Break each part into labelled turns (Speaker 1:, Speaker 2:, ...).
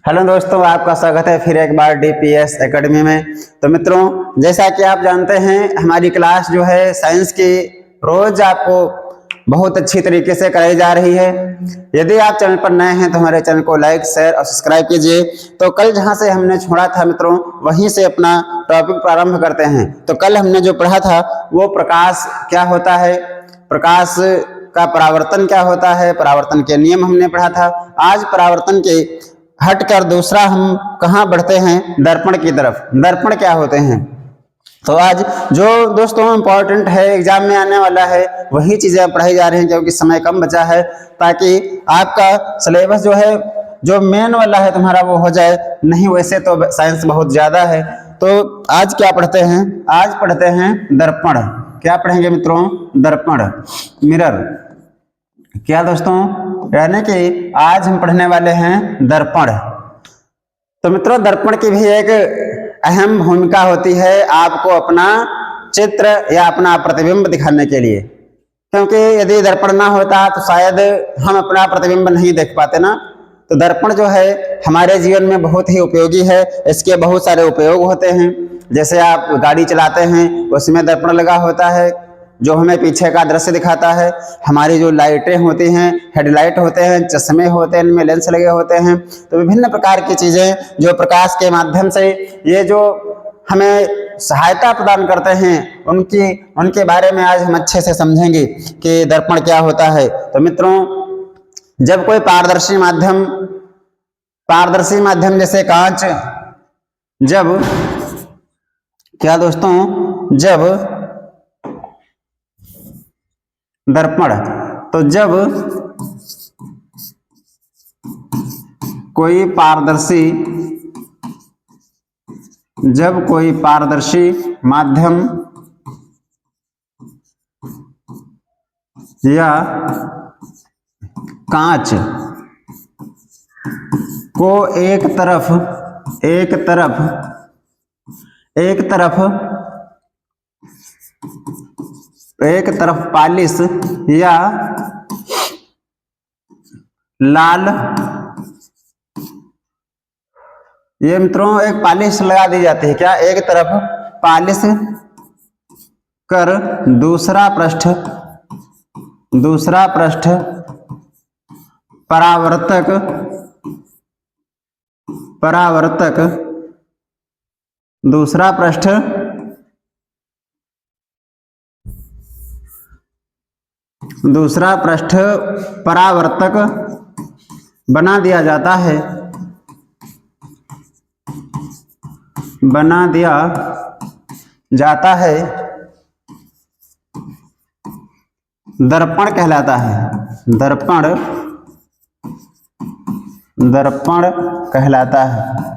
Speaker 1: Hello दोस्तों, आपका स्वागत है फिर एक बार डीपीएस एकेडमी में। तो मित्रों, जैसा कि आप जानते हैं, हमारी क्लास जो है साइंस की रोज आपको बहुत अच्छी तरीके से कराई जा रही है। यदि आप चैनल पर नए हैं तो हमारे चैनल को लाइक, शेयर और सब्सक्राइब कीजिए। तो कल जहां से हमने छोड़ा था मित्रों, वहीं से अपना टॉपिक प्रारंभ करते हैं। तो कल हमने जो पढ़ा था वो प्रकाश क्या होता है, प्रकाश का परावर्तन क्या होता है, परावर्तन के नियम हमने पढ़ा था। आज परावर्तन के हटकर दूसरा हम कहाँ बढ़ते हैं, दर्पण की तरफ। दर्पण क्या होते हैं, तो आज जो दोस्तों इम्पोर्टेंट है, एग्जाम में आने वाला है, वही चीजें पढ़ाई जा रही हैं क्योंकि समय कम बचा है, ताकि आपका सिलेबस जो है, जो मेन वाला है तुम्हारा, वो हो जाए। नहीं वैसे तो साइंस बहुत ज्यादा है। तो आज क्या पढ़ते हैं, आज पढ़ते हैं दर्पण। क्या पढ़ेंगे मित्रों, दर्पण, मिरर। क्या दोस्तों, यानी कि आज हम पढ़ने वाले हैं दर्पण। तो मित्रों, दर्पण की भी एक अहम भूमिका होती है आपको अपना चित्र या अपना प्रतिबिंब दिखाने के लिए, क्योंकि यदि दर्पण ना होता तो शायद हम अपना प्रतिबिंब नहीं देख पाते ना। तो दर्पण जो है हमारे जीवन में बहुत ही उपयोगी है। इसके बहुत सारे उपयोग होते हैं। जैसे आप गाड़ी चलाते हैं, उसमें दर्पण लगा होता है जो हमें पीछे का दृश्य दिखाता है। हमारी जो लाइटें होती हैं, हेडलाइट होते हैं, चश्मे होते हैं, इनमें लेंस लगे होते हैं। तो विभिन्न प्रकार की चीजें जो प्रकाश के माध्यम से ये जो हमें सहायता प्रदान करते हैं, उनके बारे में आज हम अच्छे से समझेंगे कि दर्पण क्या होता है। तो मित्रों, जब कोई पारदर्शी माध्यम जैसे कांच, जब क्या दोस्तों, जब दर्पण, तो जब कोई पारदर्शी माध्यम या कांच को एक तरफ पालिश या लाल, ये मित्रों एक पालिश लगा दी जाती है। क्या, एक तरफ पालिश कर दूसरा पृष्ठ परावर्तक दूसरा पृष्ठ परावर्तक बना दिया जाता है, दर्पण कहलाता है। दर्पण कहलाता है।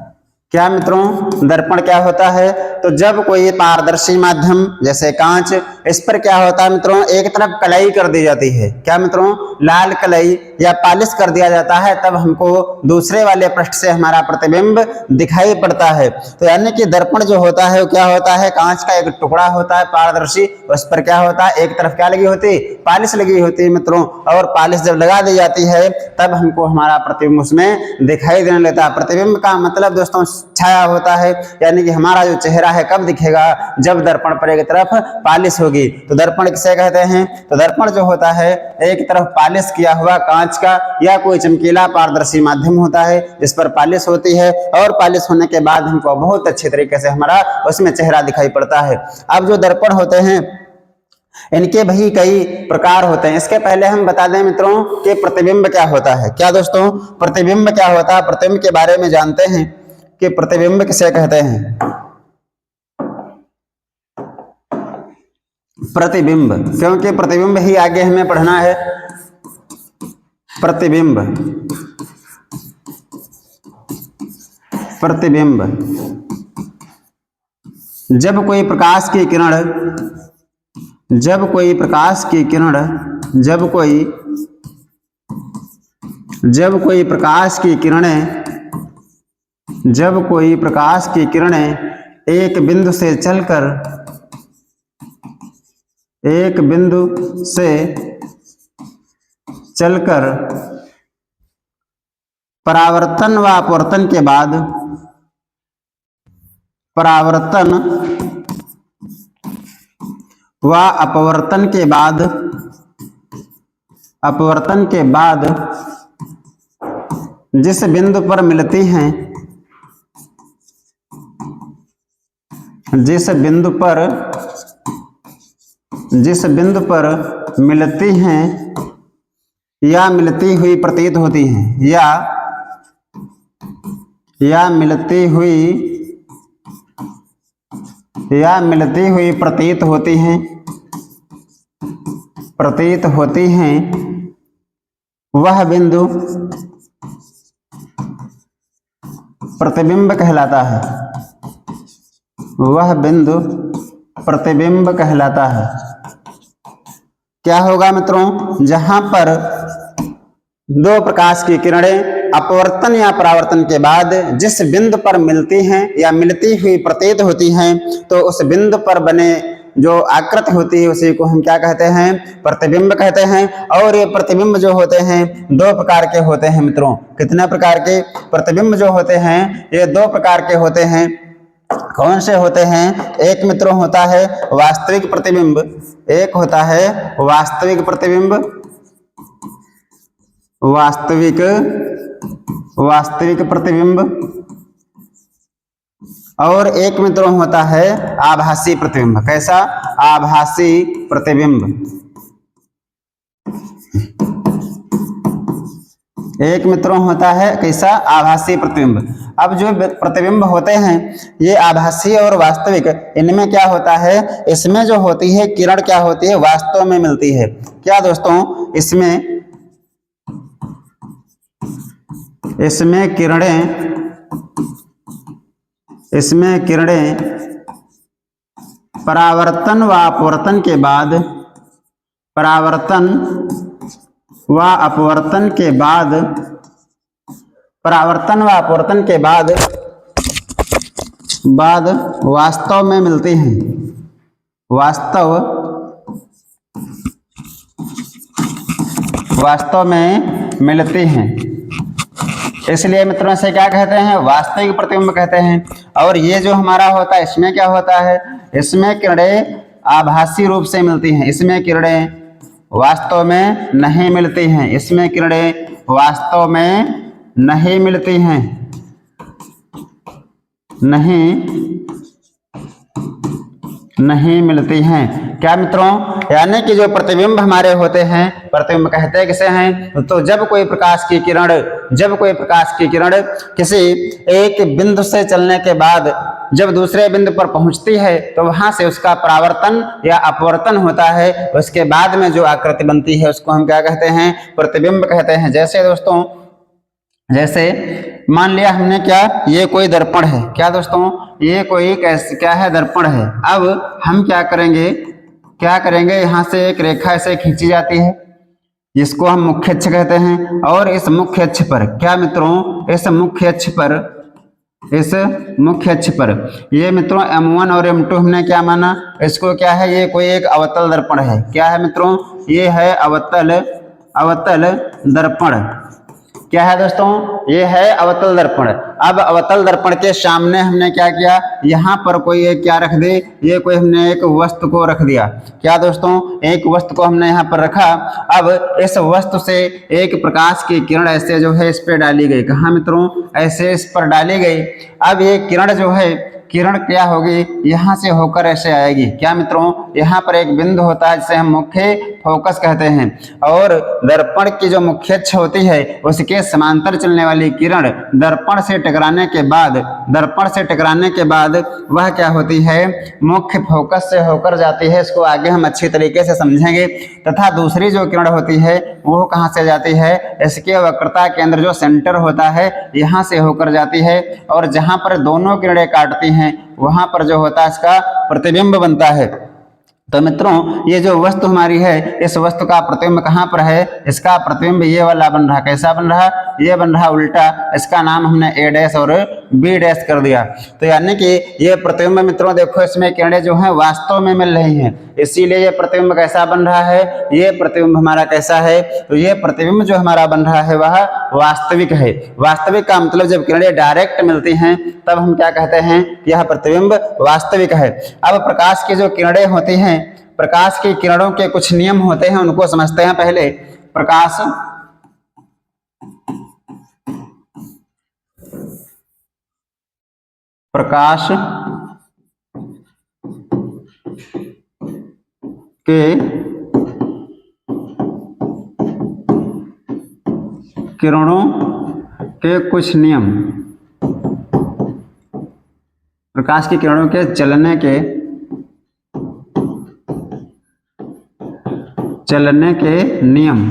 Speaker 1: क्या मित्रों, दर्पण क्या होता है, तो जब कोई पारदर्शी माध्यम जैसे कांच, इस पर क्या होता है मित्रों, एक तरफ कलई कर दी जाती है। क्या मित्रों, लाल कलई या पालिश कर दिया जाता है, तब हमको दूसरे वाले पृष्ठ से हमारा प्रतिबिंब दिखाई पड़ता है। तो यानी कि दर्पण जो होता है वो क्या होता है, कांच का एक टुकड़ा होता है पारदर्शी, उस पर क्या होता है, एक तरफ क्या लगी होती है, पालिश लगी होती है मित्रों। और पालिश जब लगा दी जाती है तब हमको हमारा प्रतिबिंब उसमें दिखाई देने लगता है। प्रतिबिंब का मतलब दोस्तों छाया होता है, यानी कि हमारा जो चेहरा है कब दिखेगा, जब दर्पण पर एक तरफ पालिश होगी। तो दर्पण किसे कहते हैं, तो दर्पण जो होता है एक तरफ पालिश किया हुआ कांच का या कोई चमकीला पारदर्शी माध्यम होता है जिस पर पालिश होती है, और पालिश होने के बाद हमको बहुत अच्छे तरीके से हमारा उसमें चेहरा दिखाई पड़ता है। अब जो दर्पण होते हैं, इनके भी कई प्रकार होते हैं। इसके पहले हम बता दें मित्रों कि प्रतिबिंब क्या होता है। क्या दोस्तों, प्रतिबिंब क्या होता है, प्रतिबिंब के बारे में जानते हैं कि प्रतिबिंब किसे कहते हैं। प्रतिबिंब, क्योंकि प्रतिबिंब ही आगे हमें पढ़ना है। प्रतिबिंब जब कोई प्रकाश की किरणें एक बिंदु से चलकर परावर्तन व अपवर्तन के बाद, परावर्तन व अपवर्तन के बाद, अपवर्तन के बाद जिस बिंदु पर मिलती हैं, जिस बिंदु पर मिलती हैं या मिलती हुई प्रतीत होती हैं, या मिलती हुई प्रतीत होती हैं, वह बिंदु प्रतिबिंब कहलाता है। वह बिंदु प्रतिबिंब कहलाता है। क्या होगा मित्रों, जहां पर दो प्रकाश की किरणें अपवर्तन या परावर्तन के बाद जिस बिंदु पर मिलती हैं या मिलती हुई प्रतीत होती हैं, तो उस बिंदु पर बने जो आकृति होती है उसी को हम क्या कहते हैं, प्रतिबिंब कहते हैं। और ये प्रतिबिंब जो होते हैं दो प्रकार के होते हैं मित्रों। कितने प्रकार के प्रतिबिंब जो होते हैं, ये दो प्रकार के होते हैं। कौन से होते हैं? एक मित्रों होता है वास्तविक प्रतिबिंब, एक होता है वास्तविक प्रतिबिंब, वास्तविक प्रतिबिंब, और एक मित्रों होता है आभासी प्रतिबिंब। कैसा? आभासी प्रतिबिंब। एक मित्रों होता है कैसा? आभासी प्रतिबिंब। अब जो प्रतिबिंब होते हैं ये आभासी और वास्तविक, इनमें क्या होता है, इसमें जो होती है किरण क्या होती है, वास्तव में मिलती है। क्या दोस्तों? इसमें किरणें परावर्तन व अपवर्तन के बाद, परावर्तन व अपवर्तन के बाद, परावर्तन व अपवर्तन के बाद वास्तव में मिलती हैं। वास्तव में मिलती हैं। इसलिए मित्रों से क्या कहते हैं? वास्तविक प्रतिबिंब कहते हैं। और ये जो हमारा होता है इसमें क्या होता है, इसमें किरणें आभासी रूप से मिलती हैं। इसमें किरणें वास्तव में नहीं मिलती हैं। इसमें किरणें वास्तव में नहीं मिलती हैं, नहीं मिलती हैं। क्या मित्रों? यानी कि जो प्रतिबिंब हमारे होते हैं, प्रतिबिंब कहते किसे हैं, तो जब कोई प्रकाश की किरण किसी एक बिंदु से चलने के बाद जब दूसरे बिंदु पर पहुंचती है तो वहां से उसका परावर्तन या अपवर्तन होता है। उसके बाद में जो आकृति बनती है उसको हम क्या कहते हैं? प्रतिबिंब कहते हैं। जैसे दोस्तों, जैसे मान लिया हमने क्या, ये कोई दर्पण है। क्या दोस्तों? ये कोई क्या है? दर्पण है। अब हम क्या करेंगे, यहाँ से एक रेखा ऐसे खींची जाती है जिसको हम मुख्य अक्ष कहते हैं। और इस मुख्य अक्ष पर क्या मित्रों, इस मुख्य अक्ष पर ये मित्रों M1 और M2 हमने क्या माना, इसको क्या है, ये कोई एक अवतल दर्पण है। क्या है मित्रों? ये है अवतल दर्पण। क्या है दोस्तों? ये है अवतल दर्पण। अब अवतल दर्पण के सामने हमने क्या किया, यहाँ पर कोई एक क्या रख दे, ये कोई हमने एक वस्तु को रख दिया। क्या दोस्तों? एक वस्तु को हमने यहाँ पर रखा। अब इस वस्तु से एक प्रकाश की किरण ऐसे जो है इस पर डाली गई। कहाँ मित्रों? ऐसे इस पर डाली गई। अब ये किरण जो है, किरण क्या होगी, यहाँ से होकर ऐसे आएगी। क्या मित्रों? यहाँ पर एक बिंदु होता है जिसे हम मुख्य फोकस कहते हैं। और दर्पण की जो मुख्य अक्ष होती है उसके समांतर चलने वाली किरण दर्पण से टकराने के बाद वह क्या होती है, मुख्य फोकस से होकर जाती है। इसको आगे हम अच्छी तरीके से समझेंगे। तथा दूसरी जो किरण होती है वो कहाँ से जाती है, इसके वक्रता केंद्र जो सेंटर होता है यहाँ से होकर जाती है। और जहाँ पर दोनों किरणें काटती हैं वहां पर जो होता है इसका प्रतिबिंब बनता है। तो मित्रों ये जो वस्तु हमारी है, इस वस्तु का प्रतिबिंब कहाँ पर है, इसका प्रतिबिंब ये वाला बन रहा, कैसा बन रहा, ये बन रहा उल्टा। इसका नाम हमने ए डैश और बी डैश कर दिया। तो यानी कि ये प्रतिबिंब मित्रों देखो, इसमें किरणें जो हैं वास्तव में मिल रही हैं, इसीलिए ये प्रतिबिंब कैसा बन रहा है, ये प्रतिबिंब हमारा कैसा है, तो ये प्रतिबिंब जो हमारा बन रहा है वह वास्तविक है। वास्तविक का मतलब जब किरणें डायरेक्ट मिलती हैं तब हम क्या कहते हैं, यह प्रतिबिंब वास्तविक है। अब प्रकाश की जो किरणें होती हैं, प्रकाश की किरणों के कुछ नियम होते हैं, उनको समझते हैं पहले। प्रकाश के किरणों के कुछ नियम, प्रकाश की किरणों के चलने के नियम।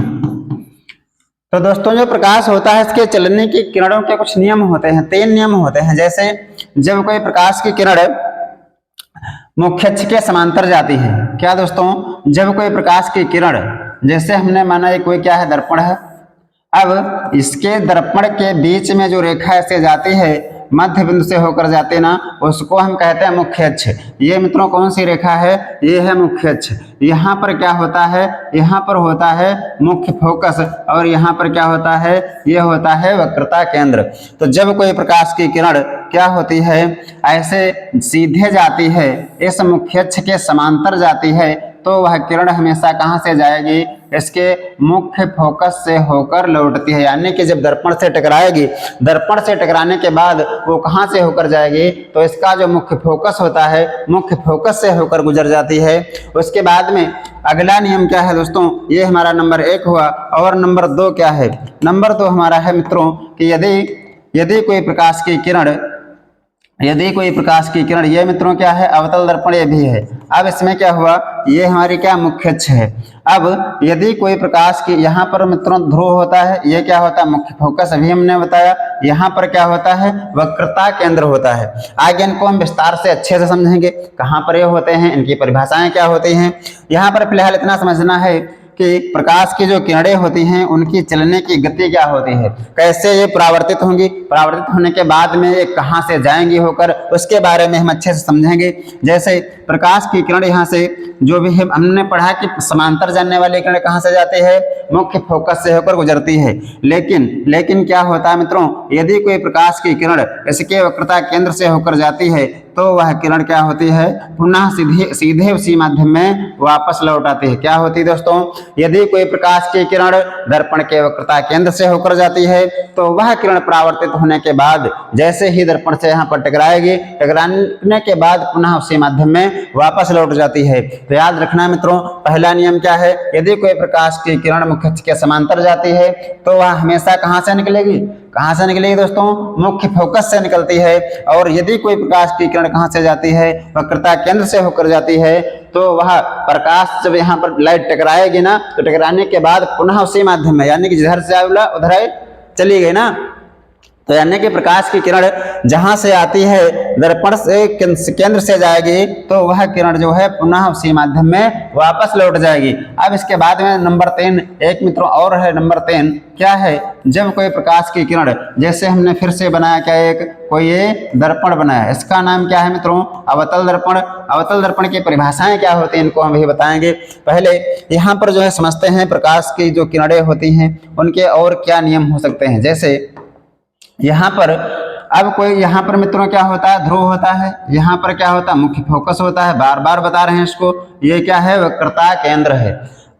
Speaker 1: तो दोस्तों जो प्रकाश होता है, इसके चलने की किरणों के कुछ नियम होते हैं, 3 नियम होते हैं। जैसे जब कोई प्रकाश की किरण मुख्य अक्ष के समांतर जाती है, क्या दोस्तों, जब कोई प्रकाश की किरण, जैसे हमने माना ये कोई क्या है, दर्पण है, अब इसके दर्पण के बीच में जो रेखा ऐसे जाती है, मध्य बिंदु से होकर जाते ना, उसको हम कहते हैं मुख्य अक्ष। ये मित्रों कौन सी रेखा है, ये है मुख्य अक्ष। यहाँ पर क्या होता है, यहाँ पर होता है मुख्य फोकस, और यहाँ पर क्या होता है, ये होता है वक्रता केंद्र। तो जब कोई प्रकाश की किरण क्या होती है, ऐसे सीधे जाती है, इस मुख्य अक्ष के समांतर जाती है, तो वह किरण हमेशा कहाँ से जाएगी, इसके मुख्य फोकस से होकर लौटती है। यानी कि जब दर्पण से टकराएगी, दर्पण से टकराने के बाद वो कहाँ से होकर जाएगी, तो इसका जो मुख्य फोकस होता है, मुख्य फोकस से होकर गुजर जाती है। उसके बाद में अगला नियम क्या है दोस्तों, ये हमारा नंबर 1 हुआ। और नंबर 2 क्या है, नंबर 2 हमारा है मित्रों कि यदि कोई प्रकाश की किरण, ये मित्रों क्या है, अवतल दर्पण ये भी है। अब इसमें क्या हुआ, ये हमारी क्या मुख्य अक्ष है। अब यदि कोई प्रकाश की, यहाँ पर मित्रों ध्रुव होता है, ये क्या होता है, मुख्य फोकस, अभी हमने बताया। यहाँ पर क्या होता है, वक्रता केंद्र होता है। आगे इनको हम विस्तार से अच्छे से समझेंगे, कहाँ पर ये होते हैं, इनकी परिभाषाएं क्या होती हैं। यहाँ पर फिलहाल इतना समझना है कि प्रकाश की जो किरणें होती हैं, उनकी चलने की गति क्या होती है, कैसे ये परावर्तित होंगी, परावर्तित होने के बाद में ये कहाँ से जाएंगी होकर, उसके बारे में हम अच्छे से समझेंगे। जैसे प्रकाश की किरण यहाँ से जो भी हमने पढ़ा कि समांतर जाने वाली किरण कहाँ से जाती है, मुख्य फोकस से होकर गुजरती है। लेकिन क्या होता है मित्रों, यदि कोई प्रकाश की किरण इसके वक्रता केंद्र से होकर जाती है, तो वह किरण क्या होती है, पुनः सीधे उसी माध्यम में वापस लौट आती है। क्या होती है दोस्तों, यदि कोई प्रकाश की किरण दर्पण के वक्रता केंद्र से होकर जाती है, तो वह किरण परावर्तित होने के बाद जैसे ही दर्पण से यहाँ पर टकराएगी, टकराने के बाद पुनः उसी माध्यम में वापस लौट जाती है। तो याद रखना मित्रों, पहला नियम क्या है, यदि कोई प्रकाश की किरण मुख्य अक्ष के समांतर जाती है, तो वह हमेशा कहाँ से निकलेगी, कहाँ से निकलेगी दोस्तों, मुख्य फोकस से निकलती है। और यदि कोई प्रकाश की किरण कहाँ से जाती है, वक्रता केंद्र से होकर जाती है, तो वह प्रकाश जब यहाँ पर लाइट टकराएगी ना, तो टकराने के बाद पुनः उसी माध्यम में, यानी कि जिधर से आया उधर चली गई ना, तो यानी कि प्रकाश की किरण जहां से आती है, दर्पण से केंद्र से जाएगी, तो वह किरण जो है पुनः उसी माध्यम में वापस लौट जाएगी। अब इसके बाद में नंबर 3 एक मित्रों और है, नंबर 3 क्या है, जब कोई प्रकाश की किरण, जैसे हमने फिर से बनाया क्या, एक कोई ये दर्पण बनाया, इसका नाम क्या है मित्रों, अवतल दर्पण। अवतल दर्पण की परिभाषाएं क्या होती हैं, इनको हम भी बताएंगे। पहले यहाँ पर जो है समझते हैं प्रकाश की जो किरणें होती हैं, उनके और क्या नियम हो सकते हैं। जैसे यहाँ पर अब कोई, यहाँ पर मित्रों क्या होता है, ध्रुव होता है, यहाँ पर क्या होता है, मुख्य फोकस होता है, बार बार बता रहे हैं इसको, ये क्या है, वक्रता केंद्र है।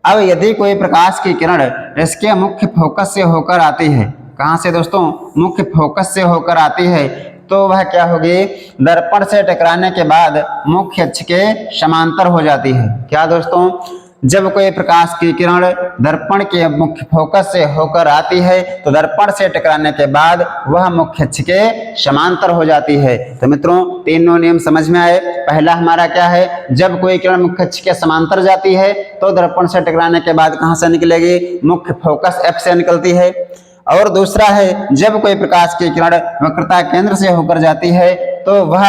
Speaker 1: अब यदि कोई प्रकाश की किरण इसके मुख्य फोकस से होकर आती है, कहाँ से दोस्तों, मुख्य फोकस से होकर आती है, तो वह क्या होगी, दर्पण से टकराने के बाद मुख्य अक्ष के समांतर हो जाती है। क्या दोस्तों, जब कोई प्रकाश की किरण दर्पण के मुख्य फोकस से होकर आती है, तो दर्पण से टकराने के बाद वह मुख्य अक्ष के समांतर हो जाती है। तो मित्रों तीनों नियम समझ में आए। पहला हमारा क्या है, जब कोई किरण मुख्य अक्ष के समांतर जाती है, तो दर्पण से टकराने के बाद कहां से निकलेगी, मुख्य फोकस F से निकलती है। और दूसरा है, जब कोई प्रकाश की किरण वक्रता केंद्र से होकर जाती है, तो वह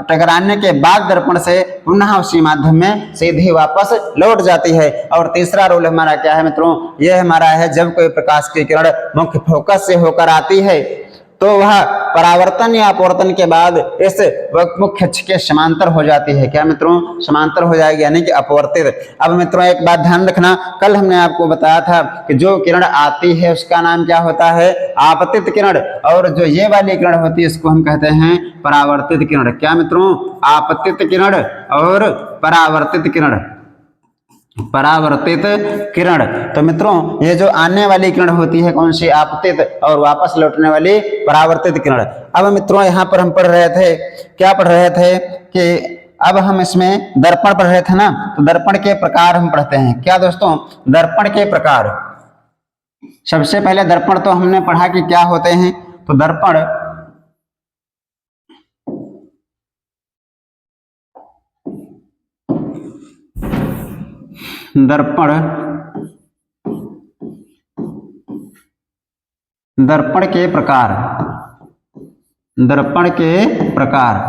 Speaker 1: टकराने के बाद दर्पण से पुनः उसी माध्यम में सीधी वापस लौट जाती है। और तीसरा रूल हमारा क्या है मित्रों, यह हमारा है जब कोई प्रकाश की किरण मुख्य फोकस से होकर आती है तो वह परावर्तन या अपवर्तन के बाद इस मुख्य अक्ष के समांतर हो जाती है। क्या मित्रों, समांतर हो जाएगी यानी कि अपवर्तित। अब मित्रों एक बात ध्यान रखना, कल हमने आपको बताया था कि जो किरण आती है उसका नाम क्या होता है, आपतित किरण, और जो ये वाली किरण होती है इसको हम कहते हैं परावर्तित किरण। क्या मित्रों, आपतित किरण और परावर्तित किरण, परावर्तित किरण। तो मित्रों ये जो आने वाली किरण होती है कौन सी, आपतित, और वापस लौटने वाली परावर्तित किरण। अब मित्रों यहाँ पर हम पढ़ रहे थे, क्या पढ़ रहे थे कि अब हम इसमें दर्पण पढ़ रहे थे ना, तो दर्पण के प्रकार हम पढ़ते हैं। क्या दोस्तों, दर्पण के प्रकार। सबसे पहले दर्पण तो हमने पढ़ा कि क्या होते हैं, तो दर्पण दर्पण दर्पण के प्रकार, दर्पण के प्रकार।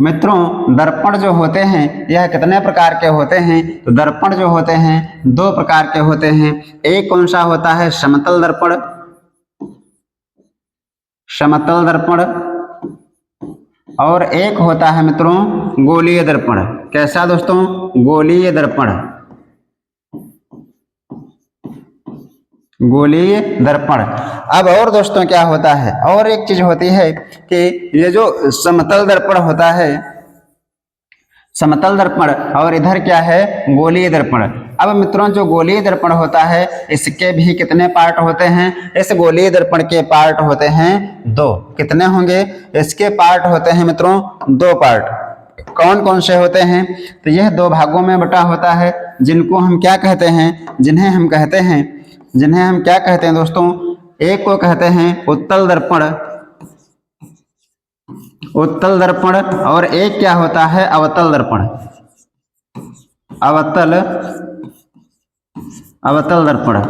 Speaker 1: मित्रों दर्पण जो होते हैं यह कितने प्रकार के होते हैं, तो दर्पण जो होते हैं दो प्रकार के होते हैं। एक कौन सा होता है, समतल दर्पण, समतल दर्पण, और एक होता है मित्रों गोलीय दर्पण। कैसा दोस्तों, गोलीय दर्पण, गोलीय दर्पण। अब और दोस्तों क्या होता है, और एक चीज होती है कि ये जो समतल दर्पण होता है, समतल दर्पण, और इधर क्या है, गोलीय दर्पण। अब मित्रों जो गोलीय दर्पण होता है इसके भी कितने पार्ट होते हैं, इस गोलीय दर्पण के पार्ट होते हैं दो। कितने होंगे, इसके पार्ट होते हैं मित्रों दो पार्ट। कौन कौन से होते हैं, तो यह दो भागों में बटा होता है, जिनको हम क्या कहते हैं, जिन्हें हम क्या कहते हैं दोस्तों, एक को कहते हैं उत्तल दर्पण, उत्तल दर्पण, और एक क्या होता है अवतल दर्पण, अवतल दर्पण।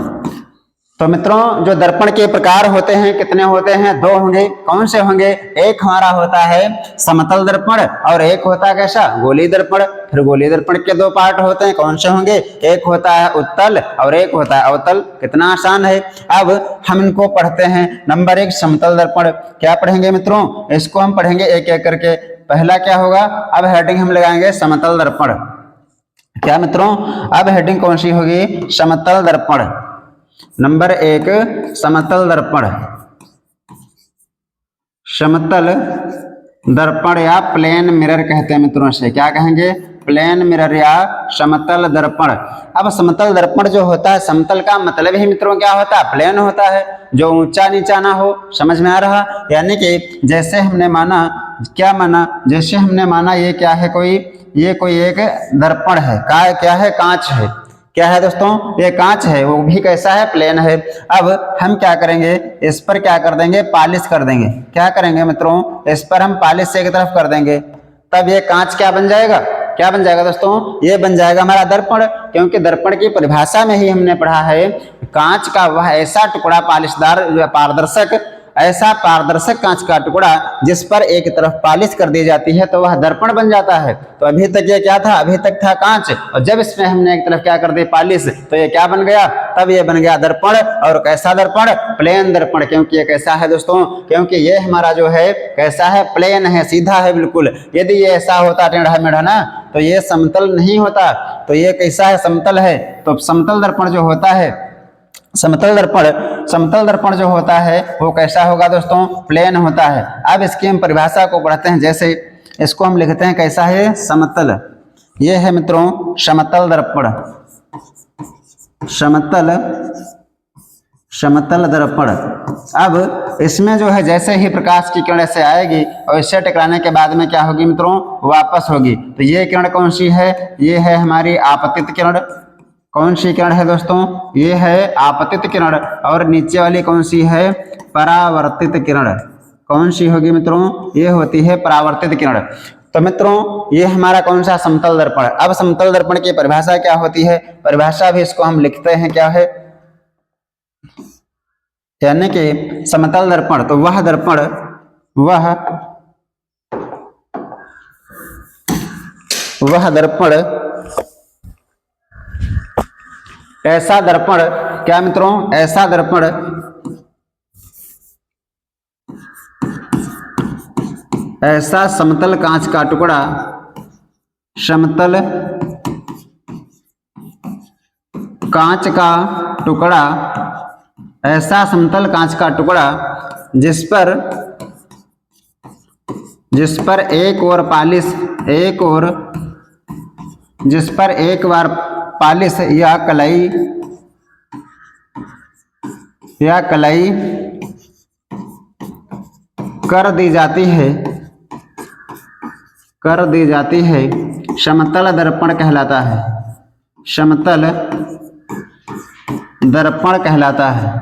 Speaker 1: तो मित्रों जो दर्पण के प्रकार होते हैं कितने होते हैं, दो होंगे। कौन से होंगे, एक हमारा होता है समतल दर्पण और एक होता है कैसा, गोलीय दर्पण। फिर गोलीय दर्पण के दो पार्ट होते हैं, कौन से होंगे, एक होता है उत्तल और एक होता है अवतल। कितना आसान है। अब हम इनको पढ़ते हैं। नंबर एक समतल दर्पण, क्या पढ़ेंगे मित्रों, इसको हम पढ़ेंगे एक एक करके। पहला क्या होगा, अब हेडिंग हम लगाएंगे समतल दर्पण। क्या मित्रों, अब हेडिंग कौन सी होगी, समतल दर्पण। नंबर एक समतल दर्पण, समतल दर्पण या प्लेन मिरर कहते हैं मित्रों से। क्या कहेंगे, प्लेन मिरर या समतल दर्पण। अब समतल दर्पण जो होता है, समतल का मतलब ही मित्रों क्या होता है, प्लेन होता है, जो ऊंचा नीचा ना हो। समझ में आ रहा, यानी कि जैसे हमने माना, क्या माना, जैसे हमने माना ये क्या है, ये कोई एक दर्पण है, क्या है, कांच है। क्या है दोस्तों, ये कांच है, वो भी कैसा है, प्लेन है। अब हम क्या करेंगे, इस पर क्या कर देंगे, पॉलिश कर देंगे। क्या करेंगे मित्रों, इस पर हम पॉलिश से एक तरफ कर देंगे, तब ये कांच क्या बन जाएगा, क्या बन जाएगा दोस्तों, ये बन जाएगा हमारा दर्पण। क्योंकि दर्पण की परिभाषा में ही हमने पढ़ा है, कांच का वह ऐसा टुकड़ा पालिशदार पारदर्शक, ऐसा पारदर्शक कांच का टुकड़ा जिस पर एक तरफ पॉलिश कर दी जाती है तो वह दर्पण बन जाता है। तो अभी तक ये क्या था, अभी तक था कांच, और जब इसमें हमने एक तरफ क्या कर दी, पॉलिश, तो ये क्या बन गया, तब ये बन गया दर्पण। और कैसा दर्पण, प्लेन दर्पण। क्योंकि ये कैसा है दोस्तों, क्योंकि ये हमारा जो है कैसा है, प्लेन है, सीधा है बिल्कुल। यदि ये ऐसा होता टेढ़ा मेढ़ा ना, तो ये समतल नहीं होता। तो ये कैसा है, समतल है। तो समतल दर्पण जो होता है, समतल दर्पण जो होता है वो कैसा होगा दोस्तों, प्लेन होता है। अब इसकी हम परिभाषा को पढ़ते हैं। जैसे इसको हम लिखते हैं कैसा है, समतल। ये है मित्रों समतल दर्पण, समतल दर्पण। अब इसमें जो है जैसे ही प्रकाश की किरण से आएगी और इससे टकराने के बाद में क्या होगी मित्रों, वापस होगी। तो ये किरण कौन सी है, ये है हमारी आपतित किरण। कौन सी किरण है दोस्तों, ये है आपतित किरण। और नीचे वाली कौन सी है, परावर्तित किरण। कौन सी होगी मित्रों, ये होती है परावर्तित किरण। तो मित्रों ये हमारा कौन सा, समतल दर्पण। अब समतल दर्पण की परिभाषा क्या होती है, परिभाषा भी इसको हम लिखते हैं, क्या है, यानी कि समतल दर्पण, तो वह दर्पण वह दर्पण, ऐसा दर्पण, क्या मित्रों, ऐसा दर्पण ऐसा समतल कांच का टुकड़ा, समतल कांच का टुकड़ा, ऐसा समतल कांच का टुकड़ा जिस पर एक और पालिश, जिस पर एक बार पालिश या कलई कर दी जाती है, समतल दर्पण कहलाता है, समतल दर्पण कहलाता है,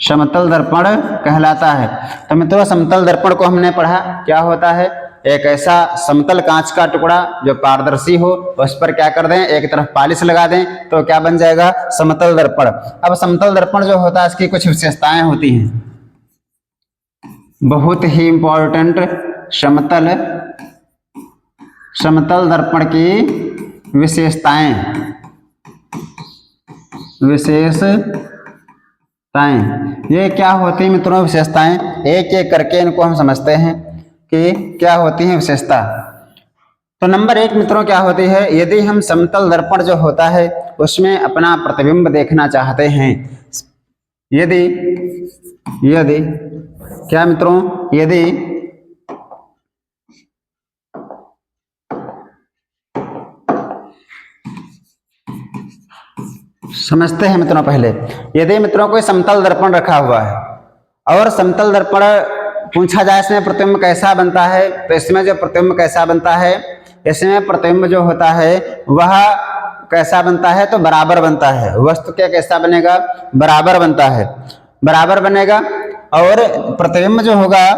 Speaker 1: समतल दर्पण कहलाता है। तो मित्रों समतल दर्पण को हमने पढ़ा, क्या होता है, एक ऐसा समतल कांच का टुकड़ा जो पारदर्शी हो, उस पर क्या कर दें, एक तरफ पॉलिश लगा दें तो क्या बन जाएगा, समतल दर्पण। अब समतल दर्पण जो होता है इसकी कुछ विशेषताएं होती हैं, बहुत ही इंपॉर्टेंट, समतल दर्पण की विशेषताएं, ये क्या होती है मित्रों विशेषताएं, एक एक करके इनको हम समझते हैं कि क्या होती है विशेषता। तो नंबर 1 मित्रों क्या होती है, यदि हम समतल दर्पण जो होता है उसमें अपना प्रतिबिंब देखना चाहते हैं, यदि क्या मित्रों, यदि समझते हैं मित्रों पहले, यदि मित्रों कोई समतल दर्पण रखा हुआ है और समतल दर्पण पूछा जाए इसमें प्रतिबिंब कैसा बनता है, तो इसमें जो प्रतिबिंब कैसा बनता है, इसमें प्रतिबिंब जो होता है वह कैसा बनता है, तो बराबर बनता है, वस्तु क्या कैसा बनेगा, बराबर बनता है, बराबर बनेगा। और प्रतिबिंब जो होगा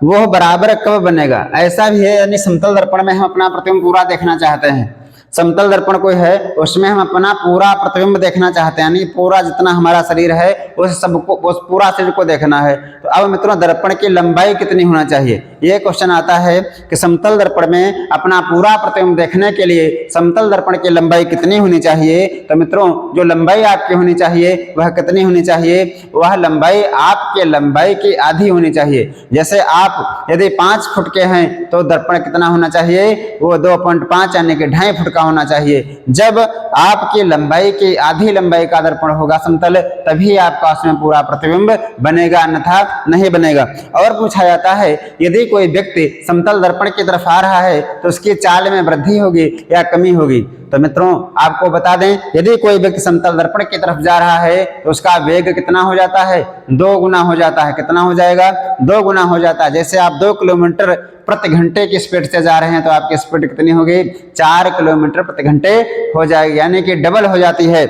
Speaker 1: वो बराबर कब बनेगा, ऐसा भी है, यानी समतल दर्पण में हम अपना प्रतिबिंब पूरा देखना चाहते हैं, समतल दर्पण कोई है उसमें हम अपना पूरा प्रतिबिंब देखना चाहते हैं, यानी पूरा जितना हमारा शरीर है उस सबको, उस पूरा शरीर को देखना है। तो अब मित्रों दर्पण की लंबाई कितनी होना चाहिए, ये क्वेश्चन आता है कि समतल दर्पण में अपना पूरा प्रतिबिंब देखने के लिए समतल दर्पण की लंबाई कितनी होनी चाहिए। तो मित्रों जो लंबाई आपकी होनी चाहिए वह कितनी होनी चाहिए, वह लंबाई आपके लंबाई की आधी होनी चाहिए। जैसे आप यदि 5 फुट के हैं तो दर्पण कितना होना चाहिए, वो 2.5 यानी कि 2.5 फुट का होना चाहिए। जब आपकी लंबाई की आधी लंबाई का दर्पण होगा समतल, तभी आपका उसमें पूरा प्रतिबिंब बनेगा, अन्यथा नहीं बनेगा। और पूछा जाता है यदि कोई व्यक्ति समतल दर्पण की तरफ आ रहा है तो उसकी चाल में वृद्धि होगी या कमी होगी। तो मित्रों आपको बता दें, यदि कोई व्यक्ति समतल दर्पण की तरफ जा रहा है तो उसका वेग कितना हो जाता है, 2 गुना हो जाता है। कितना हो जाएगा, 2 गुना हो जाता है। जैसे आप 2 किलोमीटर प्रति घंटे की स्पीड से जा रहे हैं तो आपकी स्पीड कितनी होगी, 4 किलोमीटर प्रति घंटे हो जाएगी, यानी कि डबल हो जाती है।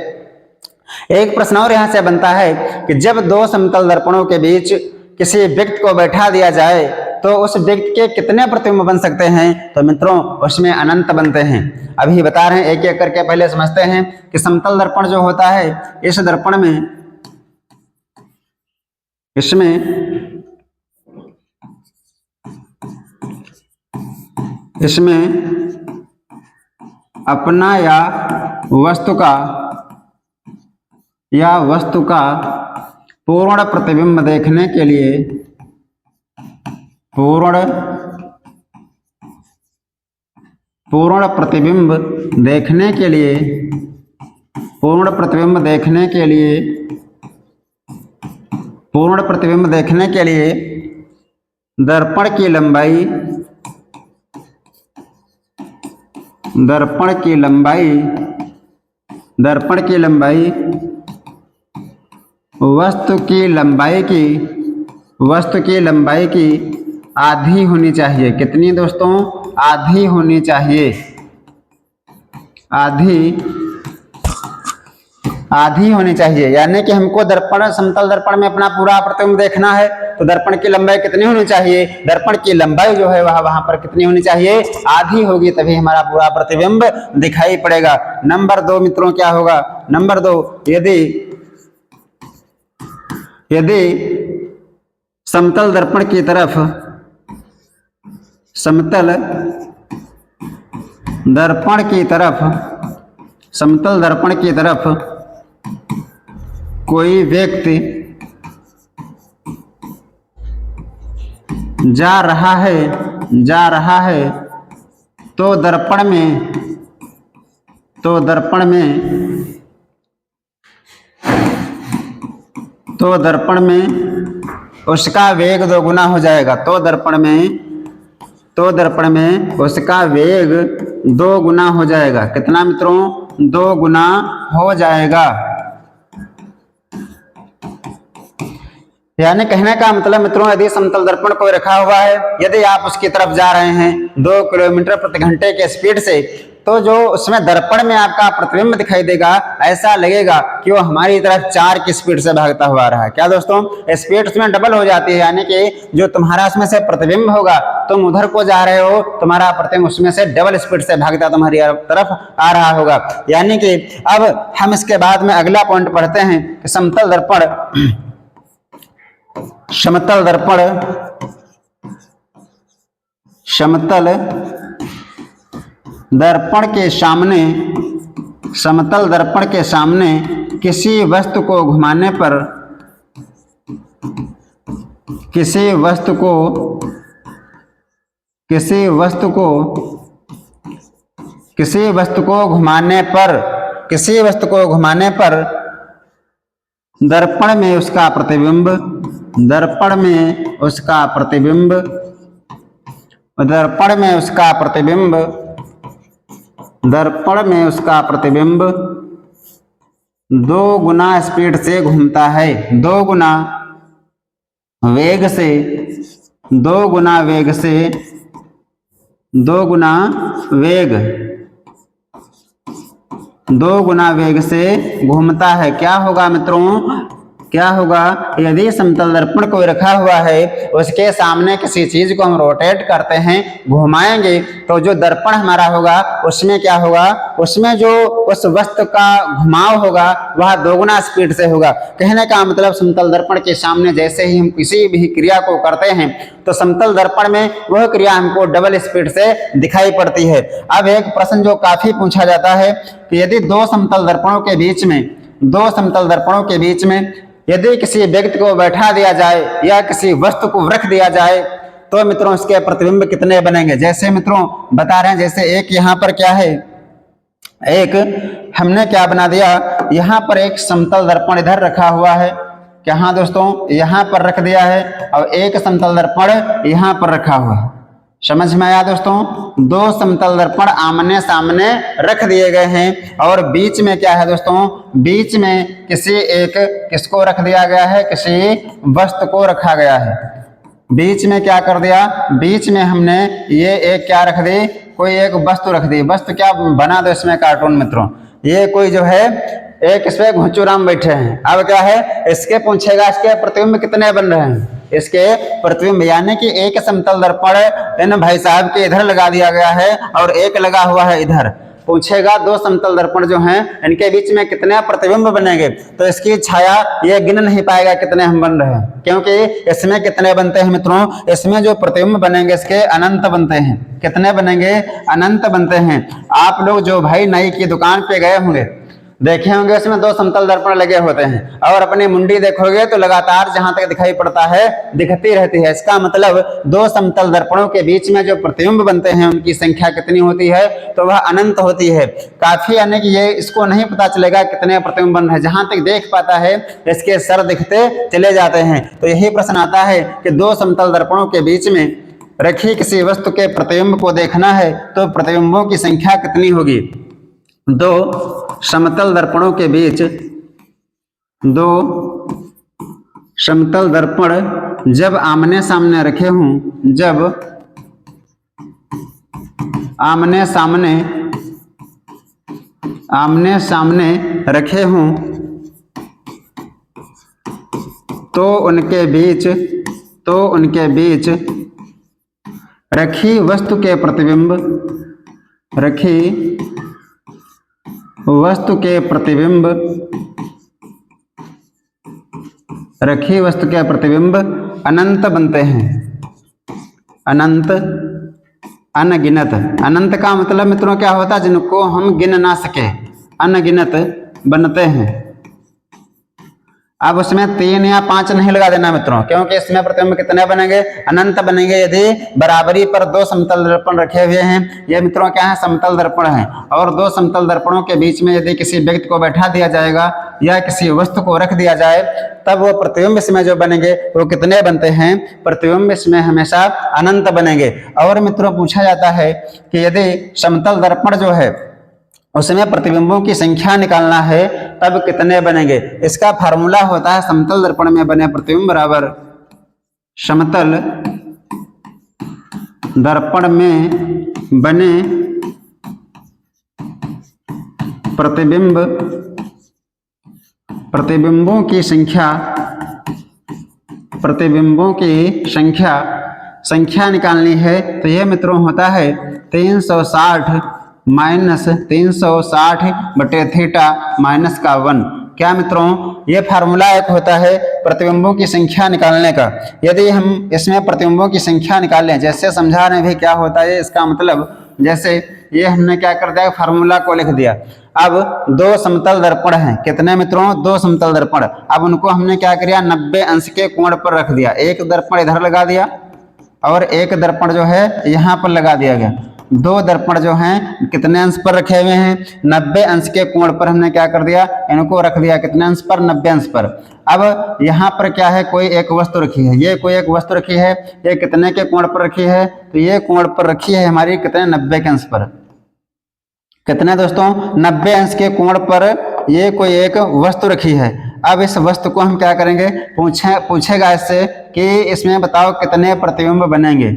Speaker 1: एक प्रश्न और यहां से बनता है कि जब 2 समतल दर्पणों के बीच किसी व्यक्ति को बैठा दिया जाए तो उस व्यक्ति के कितने प्रतिबिंब बन सकते हैं। तो मित्रों उसमें अनंत बनते हैं। अभी बता रहे हैं, एक एक करके पहले समझते हैं कि समतल दर्पण जो होता है इस दर्पण में, इसमें अपना या वस्तु का पूर्ण प्रतिबिंब देखने के लिए, पूर्ण प्रतिबिंब देखने के लिए, पूर्ण प्रतिबिंब देखने के लिए दर्पण की लंबाई वस्तु की लंबाई की आधी होनी चाहिए। कितनी दोस्तों, आधी होनी चाहिए, आधी होनी चाहिए। यानी कि हमको समतल दर्पण में अपना पूरा प्रतिबिंब देखना है तो दर्पण की लंबाई कितनी होनी चाहिए, दर्पण की लंबाई जो है वहां पर कितनी होनी चाहिए, आधी होगी, तभी हमारा पूरा प्रतिबिंब दिखाई पड़ेगा। नंबर 2 मित्रों क्या होगा, नंबर 2 यदि समतल दर्पण की तरफ दर्पण की तरफ, समतल दर्पण की तरफ कोई व्यक्ति जा रहा है तो दर्पण में उसका वेग दोगुना हो जाएगा। तो दर्पण में उसका वेग 2 गुना हो जाएगा। कितना मित्रों? 2 गुना हो जाएगा। यानी कहने का मतलब मित्रों, यदि समतल दर्पण कोई रखा हुआ है, यदि आप उसकी तरफ जा रहे हैं 2 किलोमीटर प्रति घंटे के स्पीड से, तो जो उसमें दर्पण में आपका प्रतिबिंब दिखाई देगा, ऐसा लगेगा कि वो हमारी तरफ 4 की स्पीड से भागता हुआ आ रहा है। क्या दोस्तों? स्पीड उसमें डबल हो जाती है। यानी कि जो तुम्हारा उसमें से प्रतिबिंब होगा, तुम उधर को जा रहे हो, तुम्हारा प्रतिबिंब उसमें से डबल स्पीड से भागता तुम्हारी तरफ आ रहा होगा। यानी कि अब हम इसके बाद में अगला पॉइंट पढ़ते हैं कि समतल दर्पण के सामने किसी वस्तु को घुमाने पर, किसी वस्तु को घुमाने पर दर्पण में उसका प्रतिबिंब दर्पण में उसका प्रतिबिंब 2 गुना स्पीड से घूमता है। 2 गुना वेग से घूमता है। क्या होगा मित्रों? क्या होगा? यदि समतल दर्पण कोई रखा हुआ है, उसके सामने किसी चीज को हम रोटेट करते हैं, घुमाएंगे, तो जो दर्पण हमारा होगा उसमें क्या होगा? उसमें जो उस वस्तु का घुमाव होगा वह 2 गुना स्पीड से होगा। कहने का मतलब समतल दर्पण के सामने जैसे ही हम किसी भी क्रिया को करते हैं, तो समतल दर्पण में वह क्रिया हमको डबल स्पीड से दिखाई पड़ती है। अब एक प्रश्न जो काफी पूछा जाता है कि यदि 2 समतल दर्पणों के बीच में यदि किसी व्यक्ति को बैठा दिया जाए या किसी वस्तु को रख दिया जाए, तो मित्रों इसके प्रतिबिंब कितने बनेंगे? जैसे मित्रों बता रहे हैं, जैसे एक यहाँ पर क्या है, एक हमने क्या बना दिया, यहाँ पर एक समतल दर्पण इधर रखा हुआ है। कहाँ दोस्तों? यहाँ पर रख दिया है, और एक समतल दर्पण यहाँ पर रखा हुआ है। समझ में आया दोस्तों? 2 समतल दर्पण आमने सामने रख दिए गए हैं, और बीच में क्या है दोस्तों? बीच में किसको रख दिया गया है? किसी वस्तु को रखा गया है। बीच में क्या कर दिया? बीच में हमने ये एक क्या रख दी? कोई एक वस्तु रख दी। वस्तु क्या बना दो इसमें कार्टून मित्रों, ये कोई जो है एक इसमें घुंचुराम बैठे हैं। अब क्या है? इसके पूछेगा इसके प्रतिबिंब कितने बन रहे हैं, इसके प्रतिबिंब। यानी कि एक समतल दर्पण इन भाई साहब के इधर लगा दिया गया है और एक लगा हुआ है इधर। पूछेगा 2 समतल दर्पण जो हैं इनके बीच में कितने प्रतिबिंब बनेंगे, तो इसकी छाया ये गिन नहीं पाएगा कितने हम बन रहे हैं, क्योंकि इसमें कितने बनते हैं मित्रों? इसमें जो प्रतिबिंब बनेंगे इसके अनंत बनते हैं। कितने बनेंगे? अनंत बनते हैं। आप लोग जो भाई नाई की दुकान पे गए होंगे, देखे होंगे उसमें 2 समतल दर्पण लगे होते हैं, और अपनी मुंडी देखोगे तो लगातार जहां तक दिखाई पड़ता है दिखती रहती है। इसका मतलब 2 समतल दर्पणों के बीच में जो प्रतिबिंब बनते हैं उनकी संख्या कितनी होती है? तो वह अनंत होती है। काफी, यानी कि ये इसको नहीं पता चलेगा कितने प्रतिबिंब बन रहे हैं, जहां तक देख पाता है इसके सर दिखते चले जाते हैं। तो यही प्रश्न आता है कि 2 समतल दर्पणों के बीच में रखी किसी वस्तु के प्रतिबिंब को देखना है, तो प्रतिबिंबों की संख्या कितनी होगी? 2 समतल दर्पणों के बीच, 2 समतल दर्पण जब आमने सामने रखे हों, जब आमने सामने रखे हों, तो उनके बीच रखी वस्तु के प्रतिबिंब अनंत बनते हैं। अनगिनत। अनंत का मतलब मित्रों क्या होता है, जिनको हम गिन ना सके, अनगिनत बनते हैं। अब उसमें 3 या 5 नहीं लगा देना मित्रों, क्योंकि इसमें प्रतिबिंब कितने बनेंगे, अनंत बनेंगे यदि बराबरी पर 2 समतल दर्पण रखे हुए हैं। ये मित्रों क्या है, समतल दर्पण है। और 2 समतल दर्पणों के बीच में यदि किसी व्यक्ति को बैठा दिया जाएगा या किसी वस्तु को रख दिया जाए, तब वो प्रतिबिंब इसमें जो बनेंगे वो कितने बनते हैं, प्रतिबिंब इसमें हमेशा अनंत बनेंगे। और मित्रों पूछा जाता है कि यदि समतल दर्पण जो है उसमें प्रतिबिंबों की संख्या निकालना है तब कितने बनेंगे। इसका फार्मूला होता है, समतल दर्पण में बने प्रतिबिंब बराबर समतल दर्पण में बने प्रतिबिंबों की संख्या निकालनी है। तो यह मित्रों होता है 360 माइनस 360 बटे थीटा माइनस का 1। क्या मित्रों, ये फार्मूला एक होता है प्रतिबिंबों की संख्या निकालने का। यदि हम इसमें प्रतिबिंबों की संख्या निकालें, जैसे समझा रहे हैं क्या होता है इसका मतलब, जैसे ये हमने क्या कर दिया, फार्मूला को लिख दिया। अब 2 समतल दर्पण हैं, कितने मित्रों, 2 समतल दर्पण। अब उनको हमने क्या किया, 90 अंश के कोण पर रख दिया। एक दर्पण इधर लगा दिया और एक दर्पण जो है यहाँ पर लगा दिया गया। 2 दर्पण जो हैं कितने अंश पर रखे हुए हैं, 90 अंश के कोण पर हमने क्या कर दिया, इनको रख दिया कितने अंश पर, 90 अंश पर। अब यहाँ पर क्या है, कोई एक वस्तु रखी है, ये कोई एक वस्तु रखी है, ये कितने के कोण पर रखी है, तो ये कोण पर रखी है हमारी कितने, 90 के अंश पर। कितने दोस्तों, 90 अंश के कोण पर ये कोई एक वस्तु रखी है। अब इस वस्तु को हम क्या करेंगे, पूछेगा इससे कि इसमें बताओ कितने प्रतिबिंब बनेंगे।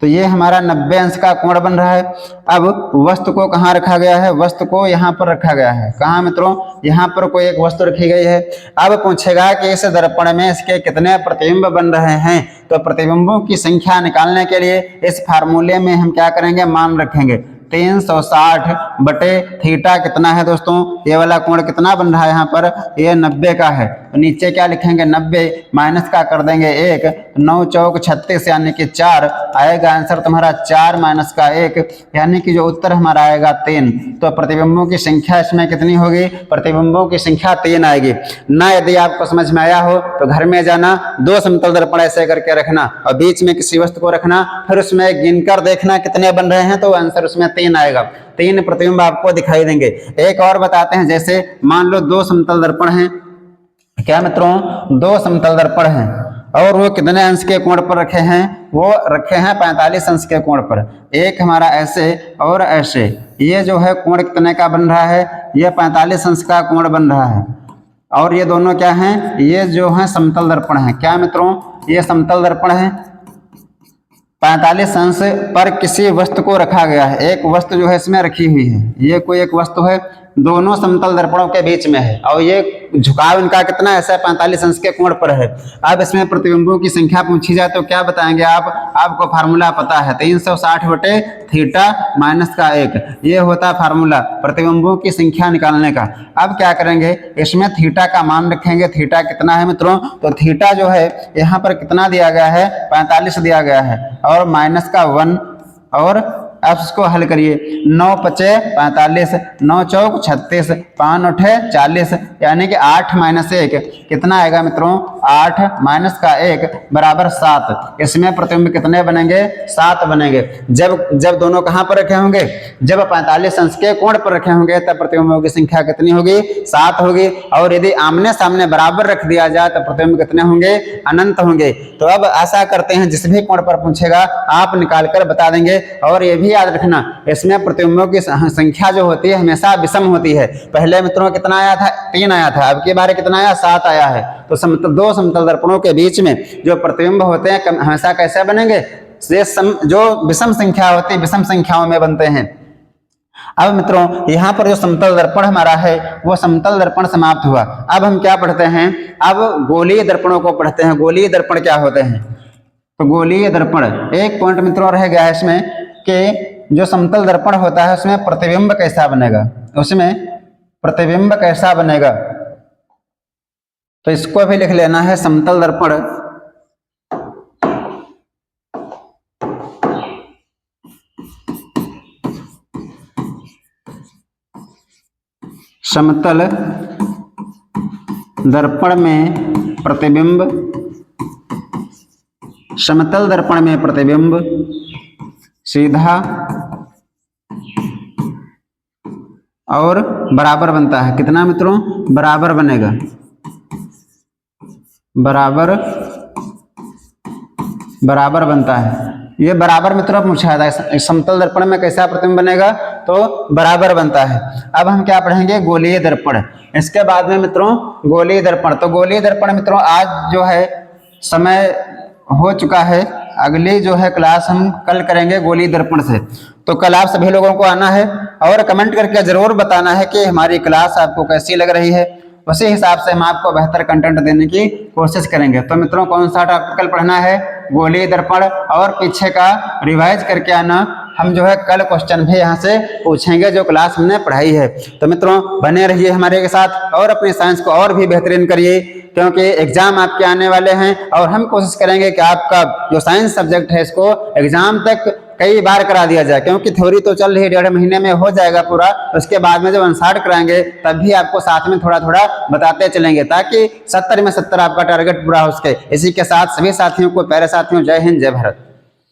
Speaker 1: तो ये हमारा 90 अंश का कोण बन रहा है। अब वस्तु को कहाँ रखा गया है, वस्तु को यहाँ पर रखा गया है। कहाँ मित्रों, यहाँ पर कोई एक वस्तु रखी गई है। अब पूछेगा कि इस दर्पण में इसके कितने प्रतिबिंब बन रहे हैं। तो प्रतिबिंबों की संख्या निकालने के लिए इस फार्मूले में हम क्या करेंगे, मान रखेंगे 360 बटे थीटा कितना है दोस्तों, ये वाला कोण कितना बन रहा है यहाँ पर, ये 90 का है। तो नीचे क्या लिखेंगे, 90 माइनस का कर देंगे 1, 9 चौक 36 यानी कि 4 आएगा आंसर तुम्हारा। 4 माइनस का 1 यानी कि जो उत्तर हमारा आएगा 3। तो प्रतिबिंबों की संख्या इसमें कितनी होगी, प्रतिबिंबों की संख्या 3 आएगी ना। यदि आपको समझ में आया हो तो घर में जाना, 2 समतल दर्पण ऐसे करके रखना और बीच में किसी वस्तु को रखना, फिर उसमें गिनकर देखना कितने बन रहे हैं, तो आंसर उसमें 3 आएगा। 3 प्रतिबिंब आपको दिखाई देंगे। एक और बताते हैं, जैसे मान लो 2 समतल दर्पण हैं। क्या मित्रों, 2 समतल दर्पण हैं और वो कितने अंश के कोण पर रखे हैं, वो रखे हैं 45 अंश के कोण पर। एक हमारा ऐसे और ऐसे, ये जो है कोण कितने का बन रहा है, ये 45 अंश का कोण बन रहा है। और ये दोनों क्या हैं, ये जो है समतल दर्पण है। क्या मित्रों, ये समतल दर्पण है। 45 अंश पर किसी वस्तु को रखा गया है, एक वस्तु जो है इसमें रखी हुई है, ये कोई एक वस्तु है, दोनों समतल दर्पणों के बीच में है और ये झुकाव इनका कितना ऐसा 45 अंश के कोण पर है। अब इसमें प्रतिबिंबों की संख्या पूछी जाए तो क्या बताएंगे आप, आपको फार्मूला पता है 360 बटे थीटा माइनस का 1, ये होता है फार्मूला प्रतिबिंबों की संख्या निकालने का। अब क्या करेंगे, इसमें थीटा का मान रखेंगे। थीटा कितना है मित्रों, तो थीटा जो है यहाँ पर कितना दिया गया है, 45 दिया गया है और माइनस का 1। और आप इसको हल करिए, 9 पचे 45, 9 चौक 36, 5 8 40 यानी कि 8 माइनस 1 कितना आएगा मित्रों, 8 माइनस का 1 बराबर 7। इसमें प्रतिबिंब कितने बनेंगे, 7 बनेंगे। जब दोनों कहाँ पर रखे होंगे, जब 45 अंश के कोण पर रखे होंगे तब प्रतिबिंबों की संख्या कितनी होगी, 7 होगी। और यदि आमने सामने बराबर रख दिया जाए तो प्रतिबिंब कितने होंगे, अनंत होंगे। तो अब ऐसा करते हैं, जिस भी कोण पर पूछेगा आप निकाल कर बता देंगे। और ये भी याद रखना, इसमें प्रतिबिंबों की संख्या जो होती है हमेशा विषम होती है। पहले मित्रों कितना आया था, 3 आया था, अब की बार कितना आया, 7 आया है। तो 2 समतल दर्पणों के बीच में जो प्रतिबिंब होते हैं हमेशा कैसे बनेंगे, जो विषम संख्या होती है विषम संख्याओं में बनते हैं। अब मित्रों यहाँ पर जो समतल दर्पण हमारा है वो समतल दर्पण समाप्त हुआ। अब हम क्या पढ़ते हैं, अब गोलीय दर्पणों को पढ़ते हैं। गोलीय दर्पण क्या होते हैं, तो गोलीय दर्पण, एक पॉइंट मित्रों रह गया है इसमें कि जो समतल दर्पण होता है उसमें प्रतिबिंब कैसा बनेगा, उसमें प्रतिबिंब कैसा बनेगा, तो इसको भी लिख लेना है। समतल दर्पण समतल दर्पण में प्रतिबिंब, समतल दर्पण में प्रतिबिंब सीधा और बराबर बनता है। कितना मित्रों? बराबर बनेगा, बराबर बनता है। ये बराबर मित्रों पूछा था, समतल दर्पण में कैसा प्रतिबिंब बनेगा? तो बराबर बनता है। अब हम क्या पढ़ेंगे? गोलीय दर्पण। इसके बाद में मित्रों गोलीय दर्पण। तो गोलीय दर्पण मित्रों आज जो है समय हो चुका है, अगली जो है क्लास हम कल करेंगे गोलीय दर्पण से। तो कल आप सभी लोगों को आना है और कमेंट करके जरूर बताना है कि हमारी क्लास आपको कैसी लग रही है। उसी हिसाब से हम आपको बेहतर कंटेंट देने की कोशिश करेंगे। तो मित्रों कौन सा टॉपिक कल पढ़ना है? गोलीय दर्पण, और पीछे का रिवाइज करके आना। हम जो है कल क्वेश्चन भी यहाँ से पूछेंगे जो क्लास हमने पढ़ाई है। तो मित्रों बने रहिए हमारे के साथ और अपनी साइंस को और भी बेहतरीन करिए, क्योंकि एग्जाम आपके आने वाले हैं और हम कोशिश करेंगे कि आपका जो साइंस सब्जेक्ट है इसको एग्जाम तक कई बार करा दिया जाए, क्योंकि थ्योरी तो चल रही 1.5 महीने में हो जाएगा पूरा। उसके बाद में जब अनसार्ट कराएंगे तब भी आपको साथ में थोड़ा थोड़ा बताते चलेंगे, ताकि 70 में 70 आपका टारगेट पूरा हो सके। इसी के साथ सभी साथियों को, प्यारे साथियों, जय हिंद, जय भारत।